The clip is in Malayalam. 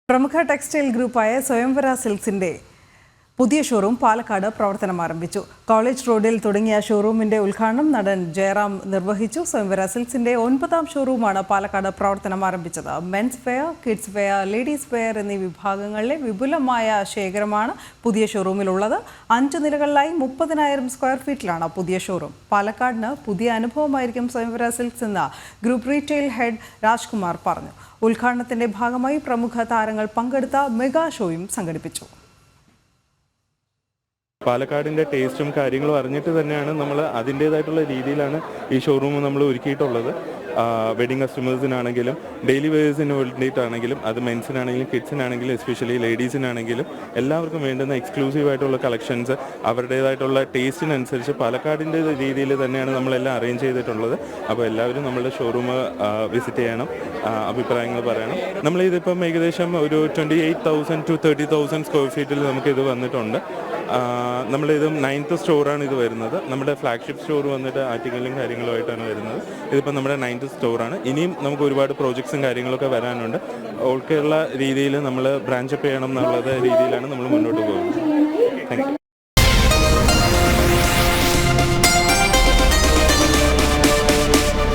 പ്രമുഖ ടെക്സ്റ്റൈൽ ഗ്രൂപ്പായ സ്വയംവര സിൽക്സിന്റെ പുതിയ ഷോറൂം പാലക്കാട് പ്രവർത്തനം ആരംഭിച്ചു. കോളേജ് റോഡിൽ തുടങ്ങിയ ഷോറൂമിന്റെ ഉദ്ഘാടനം നടൻ ജയറാം നിർവഹിച്ചു. സ്വയംവര സിൽക്സിന്റെ 9ാം ഷോറൂമാണ് പാലക്കാട് പ്രവർത്തനം ആരംഭിച്ചത്. Men's wear, kids wear, ladies wear എന്നീ വിഭാഗങ്ങളിലെ വിപുലമായ ശേഖരമാണ് പുതിയ ഷോറൂമിലുള്ളത്. 5 നിലകളിലായി 30,000 സ്ക്വയർ ഫീറ്റിലാണ് പുതിയ ഷോറൂം. പാലക്കാടിന് പുതിയ അനുഭവമായിരിക്കും സ്വയംവര സിൽക്സ് എന്ന ഗ്രൂപ്പ് റീറ്റെയിൽ ഹെഡ് രാജ്കുമാർ പറഞ്ഞു. ഉദ്ഘാടനത്തിന്റെ ഭാഗമായി പ്രമുഖ താരങ്ങൾ പങ്കെടുത്ത മെഗാ ഷോയും സംഘടിപ്പിച്ചു. പാലക്കാടിൻ്റെ ടേസ്റ്റും കാര്യങ്ങളും അറിഞ്ഞിട്ട് തന്നെയാണ് നമ്മൾ അതിൻ്റേതായിട്ടുള്ള രീതിയിലാണ് ഈ ഷോറൂം നമ്മൾ ഒരുക്കിയിട്ടുള്ളത്. വെഡിങ് കസ്റ്റമേഴ്സിനാണെങ്കിലും ഡെയിലി വെയേഴ്സിന് വേണ്ടിയിട്ടാണെങ്കിലും അത് മെൻസിനാണെങ്കിലും കിഡ്സിനാണെങ്കിലും എസ്പെഷ്യലി ലേഡീസിനാണെങ്കിലും എല്ലാവർക്കും വേണ്ടുന്ന എക്സ്ക്ലൂസീവായിട്ടുള്ള കളക്ഷൻസ് അവരുടേതായിട്ടുള്ള ടേസ്റ്റിനനുസരിച്ച് പാലക്കാടിൻ്റെ രീതിയിൽ തന്നെയാണ് നമ്മളെല്ലാം അറേഞ്ച് ചെയ്തിട്ടുള്ളത്. അപ്പോൾ എല്ലാവരും നമ്മളുടെ ഷോറൂം വിസിറ്റ് ചെയ്യണം, അഭിപ്രായങ്ങൾ പറയണം. നമ്മളിതിപ്പം ഏകദേശം ഒരു 28,000 to 30,000 സ്ക്വയർ ഫീറ്റിൽ നമുക്കിത് വന്നിട്ടുണ്ട്. നമ്മളിത് 9th സ്റ്റോറാണ് ഇത് വരുന്നത്. നമ്മുടെ ഫ്ലാഗ്ഷിപ്പ് സ്റ്റോർ വന്നിട്ട് ആറ്റിങ്ങലും കാര്യങ്ങളുമായിട്ടാണ് വരുന്നത്. ഇതിപ്പോൾ നമ്മുടെ 9th സ്റ്റോറാണ്. ഇനിയും നമുക്ക് ഒരുപാട് പ്രോജക്ട്സും കാര്യങ്ങളൊക്കെ വരാനുണ്ട്. ഓൾ കേരള രീതിയിൽ നമ്മൾ ബ്രാഞ്ചപ്പ് ചെയ്യണം എന്നുള്ളത് രീതിയിലാണ് നമ്മൾ മുന്നോട്ട് പോകുന്നത്.